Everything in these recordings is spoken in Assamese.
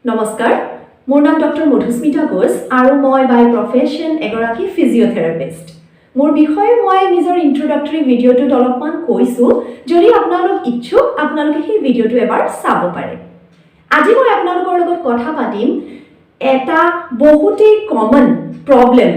নমস্কাৰ মোৰ নাম ডক্টৰ মধুস্মিতা ঘোষ আৰু মই বাই প্ৰফেশ্যন এগৰাকী ফিজিঅথেৰাপিষ্ট মোৰ বিষয়ে মই নিজৰ ইন্ট্ৰোডাক্টৰী ভিডিঅ'টোত অলপমান কৈছো যদি আপোনালোক ইচ্ছুক আপোনালোকে সেই ভিডিঅ'টো এবাৰ চাব পাৰে আজি মই আপোনালোকৰ লগত কথা পাতিম এটা বহুতেই কমন প্ৰবলেম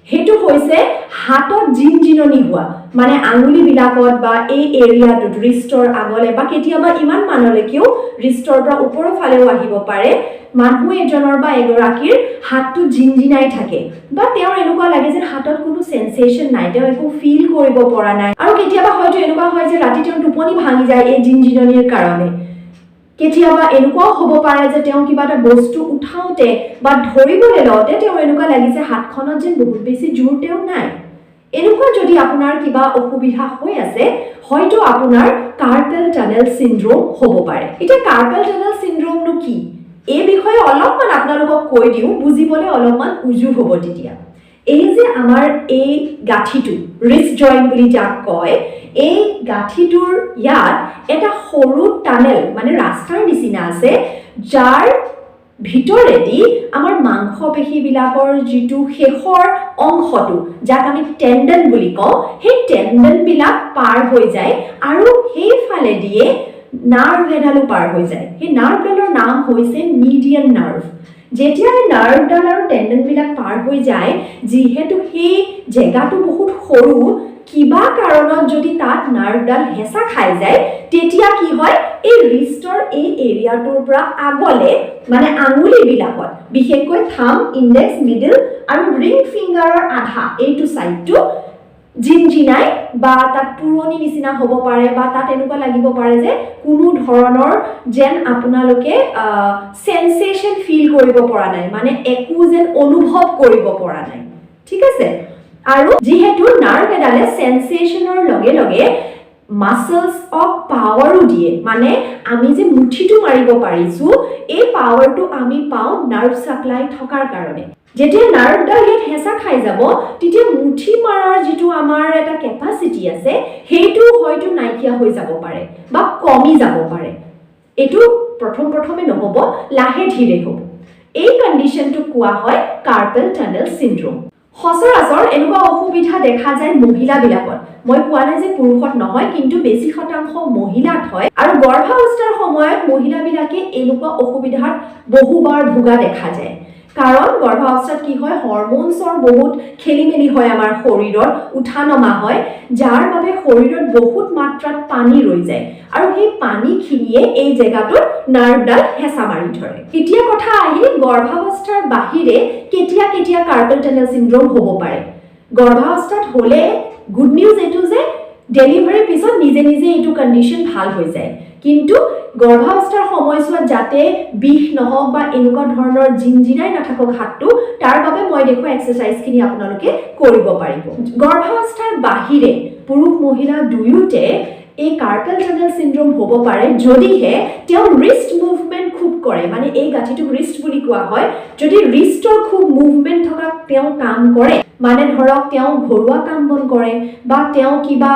হেতু হৈছে হাতত জিনজিননি হোৱা মানে আঙুলি বিলাকত বা এই এৰিয়াটোত ৰিষ্টৰ আগলে বা কেতিয়াবা ইমান মানলৈকেও ৰিষ্টৰ পৰা ওপৰৰ ফালেও আহিব পাৰে মানুহ এজনৰ বা এগৰাকীৰ হাতটো জিনজিনাই থাকে বা তেওঁৰ এনেকুৱা লাগে যে হাতত কোনো সেন্সেশন নাই তেওঁ একো ফিল কৰিব পৰা নাই আৰু কেতিয়াবা হয়তো এনেকুৱা হয় যে ৰাতি তেওঁৰ টোপনি ভাঙি যায় এই জিনজিননিৰ কাৰণে কেতিয়াবা এনেকুৱাও হ'ব পাৰে যে তেওঁ কিবা এটা বস্তু উঠাওতে বা ধৰিবলৈ লওঁতে তেওঁ এনেকুৱা লাগিছে হাতখনত যেন বহুত বেছি জোৰ তেওঁ নাই এনেকুৱা যদি আপোনাৰ কিবা অসুবিধা হৈ আছে হয়তো আপোনাৰ কাৰ্পেল টানেল সিনড্ৰোম হ'ব পাৰে এটা কাৰ্পেল টানেল সিনড্ৰোমনো কি এই বিষয়ে অলপমান আপোনালোকক কৈ দিওঁ বুজিবলৈ অলপমান উজু হ'ব তেতিয়া এই যে আমাৰ এই গাঁঠিটো ৰিষ্ট জইন্ট বুলি যাক কয় এই গাঁঠিটোৰ ইয়াত এটা সৰু টানেল মানে ৰাস্তাৰ নিচিনা আছে যাৰ ভিতৰেদি আমাৰ মাংসপেশী বিলাকৰ যিটো শেষৰ অংশটো যাক আমি টেণ্ডন বুলি কওঁ সেই টেণ্ডন বিলাক পাৰ হৈ যায় আৰু সেই ফালে দিয়ে নাৰ্ভ এডালো পাৰ হৈ যায় সেই নাৰ্ভডালৰ নাম হৈছে মিডিয়ান নাৰ্ভ যেতিয়া নাৰ্ভডাল আৰু টেণ্ডন বিলাক পাৰ হৈ যায় যিহেতু সেই জেগাটো বহুত সৰু কিবা কাৰণত যদি তাত নাৰ্ভডাল হেঁচা খাই যায় তেতিয়া কি হয় এই ৰিষ্টৰ এই এৰিয়াটোৰ পৰা আগলে মানে আঙুলি বিলাকত বিশেষকৈ থাম ইনডেক্স মিডল আৰু ৰিং ফিংগাৰৰ আধা এইটো সাইডটো জিনজিনাই বা তাত পুৰণি নিচিনা হ'ব পাৰে বা তাত এনেকুৱা লাগিব পাৰে যে কোনো ধৰণৰ যেন আপোনালোকে সেন্সেশন ফিল কৰিব পৰা নাই মানে একো যেন অনুভৱ কৰিব পৰা নাই ঠিক আছে আৰু যেহেতু নাৰ্ভ এডালে সেন্সেশনৰ লগে লগে মাসলস অফ পাৱাৰো দিয়ে মানে আমি যে মুঠিটো মাৰিব পাৰিছো এই পাৱাৰটো আমি পাওঁ নাৰ্ভ সাপ্লাই থকাৰ কাৰণে যেতিয়া নাৰ্ভডাল ইয়াত হেঁচা খাই যাব তেতিয়া মুঠি মাৰাৰ যিটো আমাৰ এটা কেপাচিটি আছে সেইটো হয়তো নাইকিয়া হৈ যাব পাৰে বা কমি যাব পাৰে এইটো প্ৰথমে নহব লাহে ধীৰে হ'ব এই কণ্ডিশ্যনটো কোৱা হয় কাৰ্পেল টানেল সিনড্ৰোম সচৰাচৰ এনেকুৱা অসুবিধা দেখা যায় মহিলাবিলাকত মই কোৱা নাই যে পুৰুষত নহয় কিন্তু বেছি শতাংশ মহিলাত হয় আৰু গৰ্ভাৱস্থাৰ সময়ত মহিলাবিলাকে এনেকুৱা অসুবিধাত বহুবাৰ ভোগা দেখা যায় কাৰণ গৰ্ভাৱস্থাত কি হয় হৰমোনছৰ বহুত খেলিমেলি হয় আমাৰ শৰীৰত উঠা নমা হয় যাৰ বাবে শৰীৰত বহুত মাত্ৰাত পানী ৰৈ যায় আৰু সেই পানীখিনিয়ে এই জেগাটোত নাৰ্ভডাল হেঁচা মাৰি ধৰে এতিয়া কথা আহিল গৰ্ভাৱস্থাৰ বাহিৰে কেতিয়া কাৰ্পেল টানেল সিনড্ৰোম হ'ব পাৰে গৰ্ভাৱস্থাত হ'লে গুড নিউজ এইটো যে ডেলিভাৰীৰ পিছত নিজে এইটো কণ্ডিশ্যন ভাল হৈ যায় কিন্তু গৰ্ভাৱস্থাৰ সময়ছোৱাত যাতে বিষ নহওক বা এনেকুৱা ধৰণৰ জিনজিনাই নাথাকক হাতটো তাৰ বাবে মই দেখুৱা এক্সাৰসাইজখিনি আপোনালোকে কৰিব পাৰিব গৰ্ভাৱস্থাৰ বাহিৰে পুৰুষ মহিলা দুয়োতে এই কাৰ্পেল টানেল সিনড্ৰোম হ'ব পাৰে যদিহে তেওঁ ৰিষ্ট মুভমেণ্ট খুব কৰে মানে এই গাঁঠিটোক ৰিষ্ট বুলি কোৱা হয় যদি ৰিষ্টৰ খুব মুভমেণ্ট থকা তেওঁ কাম কৰে মানে ধৰক তেওঁ ঘৰুৱা কাম বন কৰে বা তেওঁ কিবা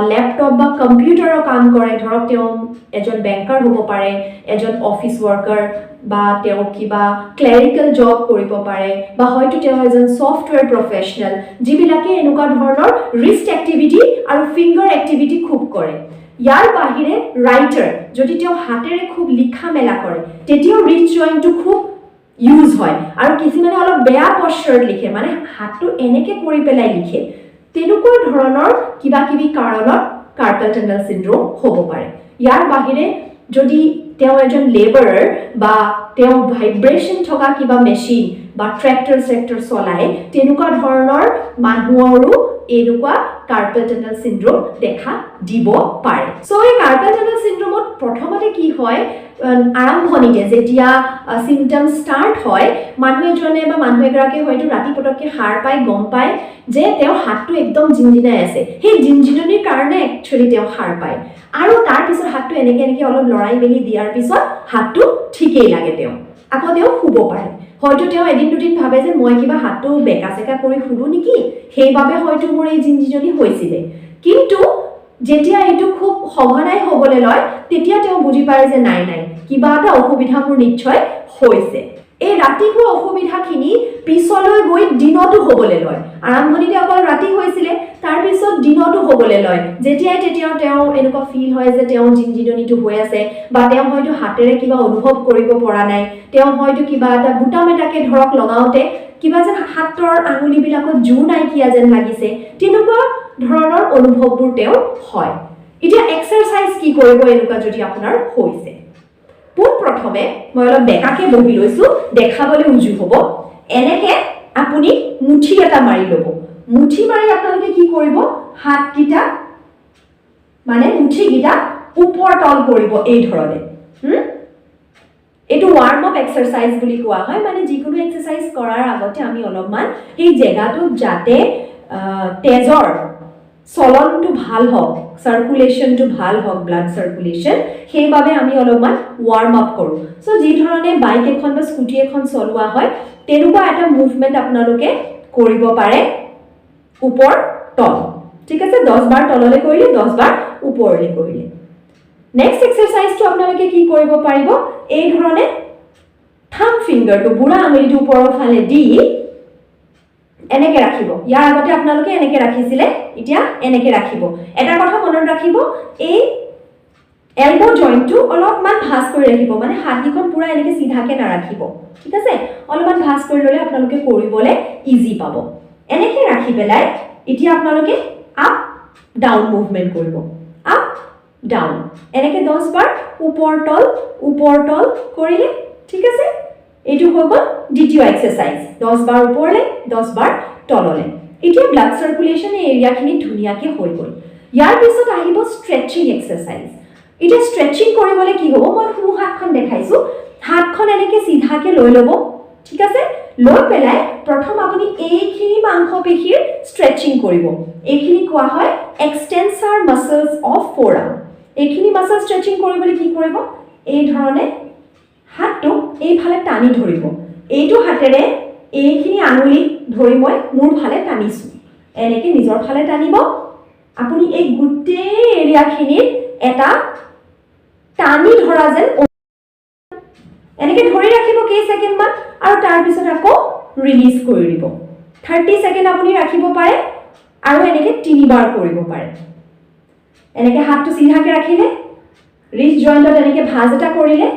ল্যাপটপ বা কম্পিউটাৰৰ কাম কৰে ধৰক তেওঁ এজন বেংকাৰ হ'ব পাৰে এজন অফিস ওয়াৰ্কাৰ বা তেওঁ কিবা ক্লেৰিকেল জব কৰিব পাৰে বা হয়তো তেওঁ এজন সফটওয়্যাৰ প্ৰফেশনাল যিবিলাকে এনেকুৱা ধৰণৰ ৰিষ্ট এক্টিভিটি আৰু ফিংগাৰ এক্টিভিটি খুব কৰে ইয়াৰ বাহিৰে ৰাইটাৰ যদি তেওঁ হাতেৰে খুব লিখা মেলা কৰে তেতিয়াও ৰিষ্ট জইন্টটো খুব ইউজ হয় আৰু কিছুমানে অলপ বেয়া পশ্চাৰত লিখে মানে হাতটো এনেকে কৰি পেলাই লিখে তেনেকুৱা ধৰণৰ কিবা কাৰণত কাৰ্পেল টানেল সিনড্ৰোম হ'ব পাৰে ইয়াৰ বাহিৰে যদি তেওঁ এজন লেবাৰৰ বা তেওঁ ভাইব্ৰেশন থকা কিবা মেচিন বা ট্ৰেক্টৰ চলাই তেনেকুৱা ধৰণৰ মানুহৰো এনেকুৱা কাৰ্পেল টানেল সিনড্ৰোম দেখা দিব পাৰে সো এই কাৰ্পেল টানেল সিনড্ৰোমত প্ৰথমতে কি হয় আৰম্ভণিতে যেতিয়া সিম্পটমছ ষ্টাৰ্ট হয় মানুহ এজনে বা মানুহ এগৰাকীয়ে হয়তো ৰাতি পটককে সাৰ পায় গম পায় যে তেওঁৰ হাতটো একদম জিনজিনাই আছে সেই জিনজিননিৰ কাৰণে একচুৱেলি তেওঁ সাৰ পায় আৰু তাৰ পিছত হাতটো এনেকে অলপ লৰাই মেলি দিয়াৰ পিছত হাতটো ঠিকেই লাগে তেওঁ আকৌ তেওঁ শুব পাৰে হয়তো তেওঁ এদিন দুদিন ভাবে যে মই কিবা হাতটো বেকা চেকা কৰি শুলো নেকি সেইবাবে হয়তো মোৰ এই জিনজিননি হৈছিলে কিন্তু যেতিয়া এইটো খুব সঘনাই হ'বলৈ লয় তেতিয়া তেওঁ বুজি পায় যে নাই নাই কিবা এটা অসুবিধা মোৰ নিশ্চয় হৈছে এই ৰাতি হোৱা অসুবিধাখিনি পিছলৈ গৈ দিনতো হ'বলৈ লয় আৰম্ভণিতে অকল ৰাতি হৈছিলে তাৰ পিছত দিনতো হ'বলৈ লয় যেতিয়াই তেতিয়া তেওঁ এনেকুৱা ফিল হয় যে তেওঁ জিনজিননিটো হৈ আছে বা তেওঁ হয়তো হাতেৰে কিবা অনুভৱ কৰিব পৰা নাই তেওঁ হয়তো কিবা এটা বুটাম এটাকে ধৰক লগাওঁতে কিবা যেন হাতৰ আঙুলিবিলাকত জোৰ নাইকিয়া যেন লাগিছে তেনেকুৱা ধৰণৰ অনুভৱবোৰ তেওঁৰ হয় এতিয়া এক্সাৰসাইজ কি কৰিব এনেকুৱা যদি আপোনাৰ হৈছে পোন প্ৰথমে মই অলপ বেকাকে বহি লৈছো দেখাবলৈ উজু হ'ব এনেকে আপুনি মুঠি এটা মাৰি ল'ব মুঠি মাৰি আপোনালোকে কি কৰিব হাতকিটা মানে মুঠিকিটা ওপৰ তল কৰিব এই ধৰণে এইটো ওয়াৰ্ম আপ এক্সাৰসাইজ বুলি কোৱা হয় মানে যিকোনো এক্সাৰসাইজ কৰাৰ আগতে আমি অলপমান এই জায়গাটো যাতে তেজৰ চলনটো ভাল হওক সাৰ্কুলেশনটো ভাল হওক ব্লাড সাৰ্কুলেশন সেইভাবে আমি অলপমান ওয়াৰ্ম আপ কৰো সো যি ধৰণে বাইক এখন বা স্কুটি এখন চলোৱা হয় তেনেকুৱা এটা মুভমেন্ট আপোনালোকে কৰিব পাৰে ওপৰ তল ঠিক আছে 10 বাৰ তললৈ কৰিলে 10 বাৰ ওপৰলৈ কৰিলে নেক্সট এক্সাৰসাইজটো আপোনালোকে কি কৰিব পাৰিব এই ধৰণে থাম ফিংগাৰটো বুঢ়া আঙুলিটো ওপৰৰ ফালে দি এনেকে ৰাখিব ইয়াৰ আগতে আপোনালোকে এনেকে ৰাখিছিলে এতিয়া এনেকে ৰাখিব এটা কথা মনত ৰাখিব এই এলবো জয়েন্টটো অলপমান ভাঁজ কৰি ৰাখিব মানে হাতখন পুৰা এনেকে সিধাকে নাৰাখিব ঠিক আছে অলপমান ভাঁজ কৰি ললে আপোনালোকে কৰিবলৈ ইজি পাব এনেকে ৰাখি পেলাই এতিয়া আপোনালোকে আপ ডাউন মুভমেন্ট কৰিব আপ ডাউন এনেকে 10 বাৰ ওপৰ তল কৰিলে ঠিক আছে এইটো হৈ গ'ল দ্বিতীয় এক্সাৰসাইজ 10 বাৰ ওপৰলে 10 বাৰ তললে এতিয়া ব্লাড সাৰ্কুলেশন এই এৰিয়াখিনি ধুনিয়াকে হৈ গ'ল ইয়াৰ পিছত আহিব স্ট্ৰেচিং এক্সাৰসাইজ এটা স্ট্ৰেচিং কৰিবলৈ কি হ'ব মই ফু হাতখন দেখাইছো হাতখন এনেকে সিধাকে লৈ ল'ব ঠিক আছে লৈ পেলাই প্ৰথম আপুনি এইখিনি মাংসপেশীৰ স্ট্ৰেচিং কৰিব এইখিনি কোৱা হয় এক্সটেনসৰ মাসলস অফ ফোৰআৰ্ম এইখিনি মাসল স্ট্ৰেচিং কৰিবলৈ কি কৰিব এই ধৰণে হাতটো এইফালে টানি ধৰিব এইটো হাতেৰে এইখিনি আঙুলি ধৰি মই মোৰ ফালে টানিছো এনেকে নিজৰ ফালে টানিব আপুনি এই গুটেই এৰিয়াখিনিৰ এটা টানি ধৰা যেন এনেকে ধৰি ৰাখিব কেই সেকেন্ড মান আৰু তাৰ পিছত আকৌ ৰিলিজ কৰি দিব 30 সেকেন্ড আপুনি ৰাখিব পাৰে আৰু এনেকে 3 বাৰ কৰিব পাৰে এনেকে হাতটো সিধাকে ৰাখিলে ৰিস্ট জয়েন্টত এনেকে ভাঁজ এটা কৰিলে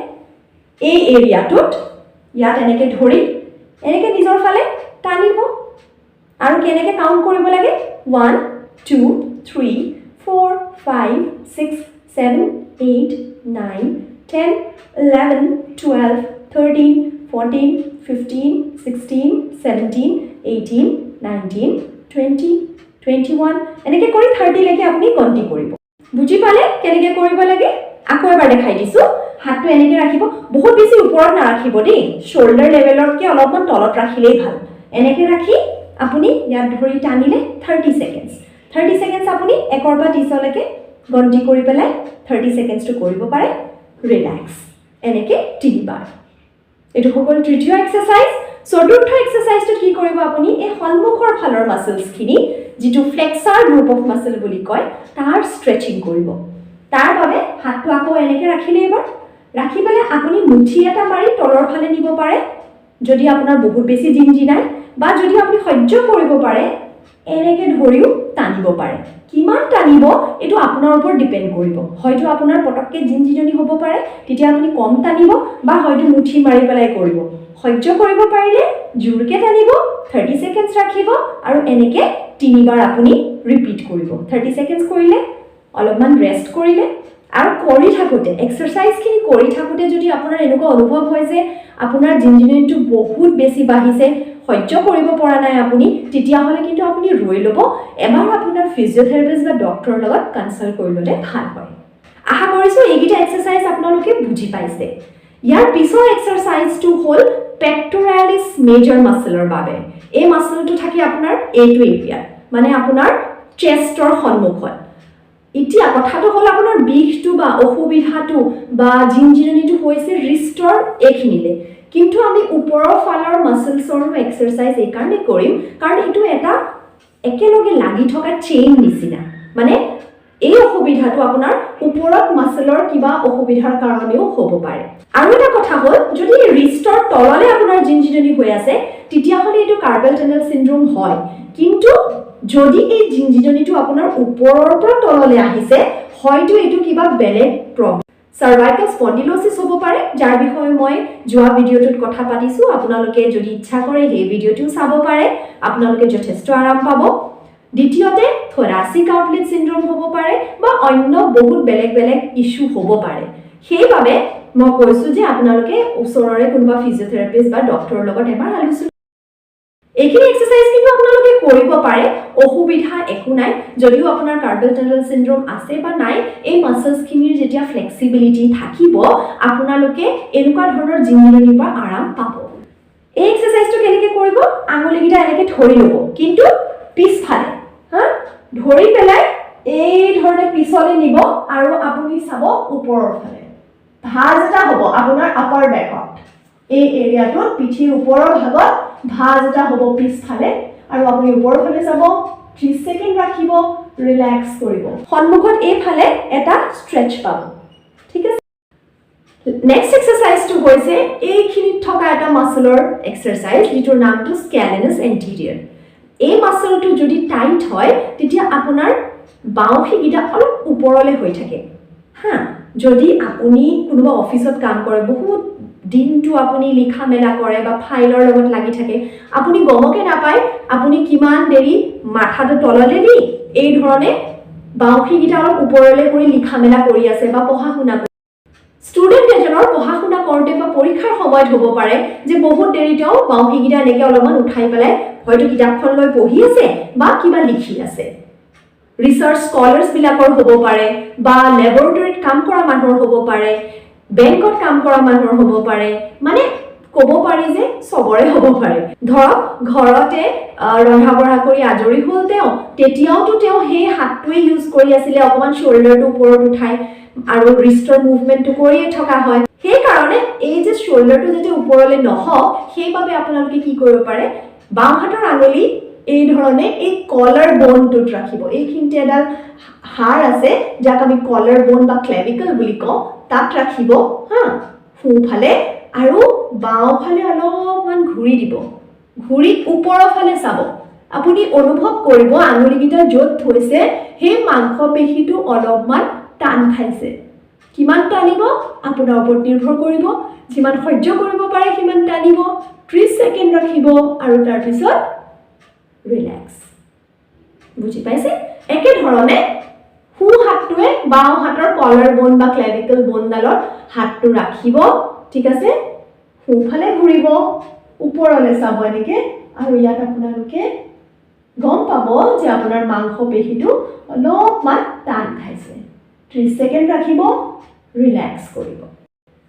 এই এৰিয়াটোত ইয়াত এনেকে ধৰি এনেকে নিজৰ ফালে টানিব আৰু কেনেকে কাউন্ট কৰিব লাগে 1 2 3 4 5 6 7 8 9 10 11 12 13 14 15 16 17 18 19 20 21 এনেকে কৰি 30 লৈকে আপুনি গন্তি কৰিব বুজি পালে কেনেকে কৰিব লাগে আকৌ এবাৰ দেখাই দিছো হাতটো এনেকে ৰাখিব বহুত বেছি ওপৰত নাৰাখিব দেই শোল্ডাৰ লেভেলতকে অলপমান তলত ৰাখিলেই ভাল এনেকে ৰাখি আপুনি ইয়াত ধৰি টানিলে 30 সেকেন্ডস আপুনি একৰ পৰা 30 লৈকে গন্তি কৰি পেলাই 30 সেকেন্ডসটো কৰিব পাৰে ৰিল্যাক্স এনেকে 3 বাৰ এটো হ'ল তৃতীয় এক্সাৰসাইজ চতুৰ্থ এক্সাৰসাইজটো কি কৰিব আপুনি এই সন্মুখৰ ফালৰ মাসলছখিনি যেটো ফ্লেক্সাৰ গ্ৰুপ অফ মাসল বুলি কয় তাৰ স্ট্ৰেচিং কৰিব তাৰ বাবে হাতটো আকৌ এনেকে ৰাখিলে এবাৰ ৰাখি পেলাই আপুনি মুঠি এটা মাৰি তলৰ ফালে নিব পাৰে যদি আপোনাৰ বহুত বেছি জিনজিনাই বা যদি আপুনি সহ্য কৰিব পাৰে এনেকে ধৰিও টানিব পাৰে কিমান টানিব এটো আপোনাৰ ওপৰত ডিপেন্ড কৰিব হয়তো আপোনাৰ পটককে জিনজিননি হ'ব পাৰে তেতিয়া আপুনি কম টানিব বা হয়তো মুঠি মাৰি পেলাই কৰিব সহ্য কৰিব পাৰিলে জোৰকে টানিব 30 সেকেন্ডস ৰাখিব আৰু এনেকে 3 বাৰ আপুনি ৰিপিট কৰিব 30 সেকেন্ডস কৰিলে অলপমান ৰেষ্ট কৰিলে আৰু কৰি থাকোতে এক্সাৰসাইজখিনি কৰি থাকোতে যদি আপোনাৰ এনেকুৱা অনুভৱ হয় যে আপোনাৰ জিনজিননিটো বহুত বেছি বাঢ়িছে সহ্য কৰিব পৰা নাই আপুনি তেতিয়া হলে কিন্তু আপুনি ৰৈ ল'ব এবাৰ আপোনাৰ ফিজিওথেৰাপিষ্ট বা ডক্টৰৰ লগত কনসাল্ট কৰি ললে ভাল হয় আশা কৰিছো এইগিটা এক্সাৰসাইজ আপোনালোকে বুজি পাইছে ইয়াৰ পিছৰ এক্সাৰসাইজটো হ'ল পেক্টোৰালিছ মেজৰ মাসলৰ বাবে এই মাসলটো থাকে আপোনাৰ এইটো এৰিয়া মানে আপোনাৰ চেষ্টৰ সন্মুখত এতিয়া কথাটো হ'ল আপোনাৰ বিষটো বা অসুবিধাটো বা জিনজিননিটো হৈছে ৰিষ্টৰ এইখিনিলে কিন্তু আমি ওপৰৰ ফালৰ মাসলছৰ এক্সাৰসাইজ এই কাৰণে কৰিম কাৰণ এটো এটা একেলগে লাগি থকা চেইন নিচিনা মানে এই অসুবিধাটো আপোনাৰ ওপৰত মাসলৰ কিবা অসুবিধাৰ কাৰণেও হ'ব পাৰে আৰু এটা কথা হ'ল যদি ৰিষ্টৰ তললে আপোনাৰ জিনজিননি হৈ আছে তেতিয়াহ'লে এইটো কাৰ্পেল টানেল সিনড্ৰোম হয় কিন্তু যদি এই জিনজিননিটো আপোনাৰ ওপৰৰ পৰা তললে আহিছে হয়তো এইটো কিবা বেলেগ প্ৰব্লেম cervical spondylosis হ'ব পাৰে যাৰ বিষয়ে মই যোৱা ভিডিঅ'টোত কথা পাতিছো আপোনালোকে যদি ইচ্ছা কৰে এই ভিডিঅ'টো চাব পাৰে আপোনালোকে যথেষ্ট আৰাম পাব দ্বিতীয়তে thoracic outlet syndrome হ'ব পাৰে বা অন্য বহুত বেলেগ বেলেগ ইস্যু হ'ব পাৰে সেইবাবে মই কৈছো যে আপোনালোকে ওচৰৰে কোনোবা ফিজিঅথেৰাপিষ্ট বা ডক্টৰৰ লগত এবাৰ আলোচনা এইখিনি এক্সাৰসাইজ কিন্তু আপোনালোকে কৰিব পাৰে অসুবিধা একো নাই যদিও আপোনাৰ কাৰ্পেল টানেল সিনড্ৰোম আছে বা নাই এই মাসলছখিনিৰ যেতিয়া ফ্লেক্সিবিলিটি থাকিব আপোনালোকে এনেকুৱা ধৰণৰ জিনজিননিৰ পৰা আৰাম পাব এই এক্সাৰসাইজটো কেনেকৈ কৰিব আঙুলিকেইটা এনেকৈ ধৰি ল'ব কিন্তু পিছফালে হা ধৰি পেলাই এই ধৰণে পিছলে নিব আৰু আপুনি চাব ওপৰৰ ফালে ভাঁজ এটা হ'ব আপোনাৰ আপাৰ বেকত এই এৰিয়াটো পিঠিৰ ওপৰৰ ভাগত ভাঁজ এটা হ'ব পিছফালে আৰু আপুনি ওপৰৰ ফালে চাব 30 সেকেন্ড ৰাখিব ৰিলেক্স কৰিব সন্মুখত এইফালে এটা ষ্ট্ৰেচ পাব ঠিক আছে নেক্সট এক্সাৰসাইজটো হৈছে এইখিনিত থকা এটা মাসলৰ এক্সাৰসাইজ যিটোৰ নামটো স্কেলেনাছ এন্টেৰিয়ৰ এই মাসলটো যদি টাইট হয় তেতিয়া আপোনাৰ বাওঁ ফিগিটা অলপ ওপৰলে হৈ থাকে হা যদি আপুনি কোনোবা অফিসত কাম কৰে বহুত দিনটো আপুনি লিখা মেলা কৰে বা ফাইলৰ লগত লাগি থাকে আপুনি গমকে নাপায় আপুনি কিমান দেৰি মাথাটো তললে দি এই ধৰণে বাউখিগিটা অলপ ওপৰলে কৰি লিখা মেলা কৰি আছে বা পঢ়া শুনা ষ্টুডেন্ট এজনৰ পঢ়া শুনা কৰোঁতে বা পৰীক্ষাৰ সময়ত হ'ব পাৰে যে বহুত দেৰিতেও বাউখিগিটা এনেকৈ অলপমান উঠাই পেলাই হয়তো কিতাপখন লৈ পঢ়ি আছে বা কিবা লিখি আছে ৰিসাৰ্চ স্কলাৰ্ছ বিলাকৰ হ'ব পাৰে বা ল্যাবৰেটৰীত কাম কৰা মানুহৰ হ'ব পাৰে বেংকত কাম কৰা মানুহৰ হ'ব পাৰে মানে ক'ব পাৰি যে সবৰে হ'ব পাৰে ধৰক ঘৰতে ৰন্ধা বঢ়া কৰি আজৰি হ'ল তেতিয়াওতো সেই হাতটোৱে ইউজ কৰি আছিল অকমান শোল্ডাৰটো ওপৰত উঠাই আৰু ৰিষ্টৰ মুভমেন্টটো কৰিয়ে থকা হয় সেই কাৰণে এই যে শোল্ডাৰটো যেতে ওপৰলে নহওক সেইভাবে আপোনালোকে কি কৰিব পাৰে বাম হাতৰ আঙুলি এই ধৰণে এই কলাৰ বোনটোত ৰাখিব এইখিনিতে এডাল হাড় আছে যাক আমি কলাৰ বোন বা ক্লেভিকল বুলি কওঁ তাত ৰাখিব হা সোঁফালে আৰু বাওঁফালে অলপমান ঘূৰি দিব ঘূৰি ওপৰৰ ফালে চাব আপুনি অনুভৱ কৰিব আঙুলিকেইটা য'ত থৈছে সেই মাংসপেশীটো অলপমান টান খাইছে কিমান টানিব আপোনাৰ ওপৰত নিৰ্ভৰ কৰিব যিমান সহ্য কৰিব পাৰে সিমান টানিব 30 সেকেন্ড ৰাখিব আৰু তাৰ পিছত ৰিলেক্স বুজি পাইছে একে ধৰণে হু হাতটোৱে বাওঁ হাতৰ কলাৰ বোন বা ক্লেভিকল বোনডালৰ হাতটো ৰাখিব ঠিক আছে সোঁফালে ঘূৰিব ওপৰলে চাব এনেকে আৰু ইয়াত আপোনালোকে গম পাব যে আপোনাৰ মাংসপেশীটো অলপমান টান খাইছে 30 সেকেন্ড ৰাখিব ৰিলেক্স কৰিব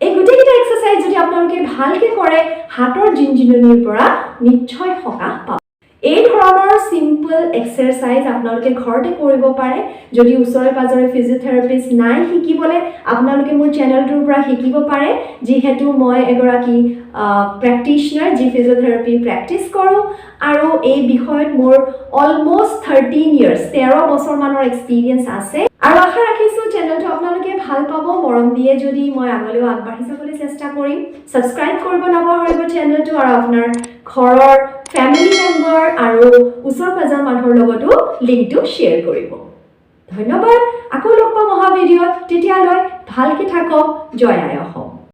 এই গোটেইকেইটা এক্সাৰসাইজ যদি আপোনালোকে ভালকে কৰে হাতৰ জিনজিননিৰ পৰা নিশ্চয় সকাহ পাব এই ধৰণৰ সিম্পল এক্সাৰসাইজ আপোনালোকে ঘৰতে কৰিব পাৰে যদি ওচৰে পাজৰে ফিজিঅথেৰাপিষ্ট নাই শিকিবলে আপোনালোকে মোৰ চেনেলটোৰ পৰা শিকিব পাৰে যিহেতু মই এগৰাকী প্ৰেক্টিশনাৰ যি ফিজিঅথেৰাপি প্ৰেক্টিছ কৰোঁ আৰু এই বিষয়ত মোৰ অলমোষ্ট 13 ইয়াৰ্স 13 বছৰ মানৰ এক্সপেৰিয়েন্স আছে আৰু আশা ৰাখিছো চেনেলটো আপোনালোকে ভাল পাব মৰম দিয়ে যদি মই আগলৈও আগবাঢ়ি যাবলৈ চেষ্টা কৰিম সাবস্ক্ৰাইব কৰিব নাপাহৰিব চেনেলটো আৰু আপোনাৰ ঘৰৰ ফ্যামিলি মেম্বাৰ আৰু ওচৰ পাজৰ মানুহৰ লগতো লিংকটো শ্বেয়াৰ কৰিব ধন্যবাদ আকৌ লগ পাম অহা ভিডিঅ'ত তেতিয়ালৈ ভালকে থাকক জয় আই অসম